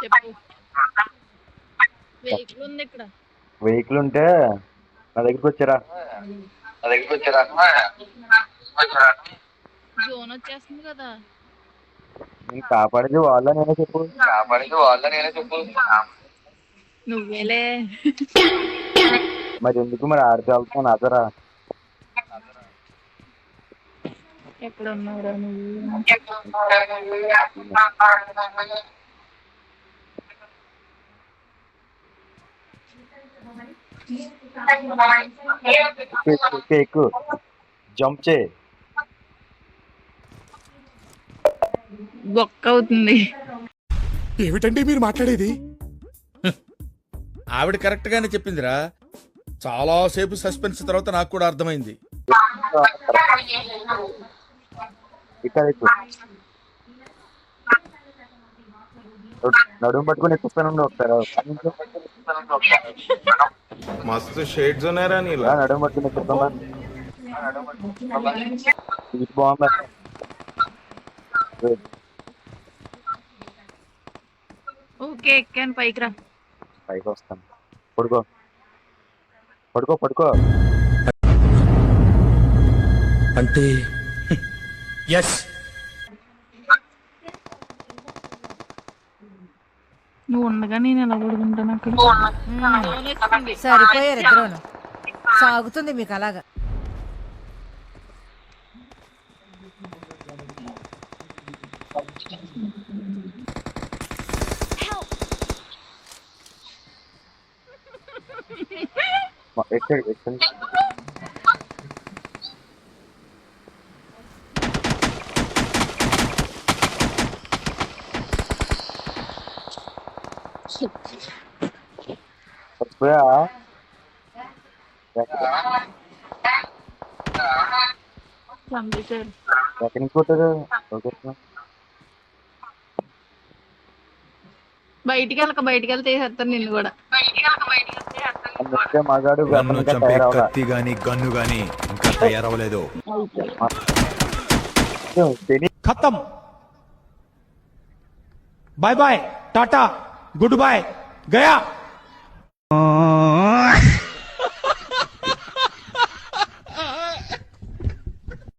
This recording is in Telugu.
చెప్పు. వెహికల్ ఉంది ఇక్కడ. వెహికల్ ఉంటే నా దగ్గరికి వచ్చారా? జోన్ వచ్చేస్తుంది కదా. నేను కాపాడేది వాళ్ళ నేనే చెప్పు. నువ్వేలే. మరి ఎందుకు మరి ఆడితే వెళ్తాను నాదరా? ఎక్కడ ఉన్నావురా నువ్వు? ఎక్కు జంప్ చే. బొక్క అవుతుంది. ఏమిటండి మీరు మాట్లాడేది? ఆవిడ కరెక్ట్ గానే చెప్పిందిరా. చాలా సేపు సస్పెన్స్ తర్వాత నాకు కూడా అర్థమైంది. ఇక్కడ నడుము పట్టుకుని ఎక్కుతాను ఒకసారి. మస్తు షేడ్స్ ఉన్నాయరా నీలా. నడుము పట్టుకుని ఎక్కుతున్నా. ఇది బాగుంది. ఓకే ఎక్కాను, పైకి రా. పైకి వస్తాను. పడుకో పడుకో పడుకో. అంటే ఎస్, నువ్వు ఉండగా నేను ఎలా పడుకుంటాను అక్కడ. సరిపోయారు ఇద్దరును. సాగుతుంది మీకు అలాగా. ఎక్కడి నుంచి కొట్టారు? బయటికి వెళ్తే వేసేస్తాను నిన్ను కూడా. మగాడు నన్ను చంపే కత్తి గాని గన్ను గాని ఇంకా తయారవలేదు. ఖతం. Bye bye, tata, good boy, Gaya.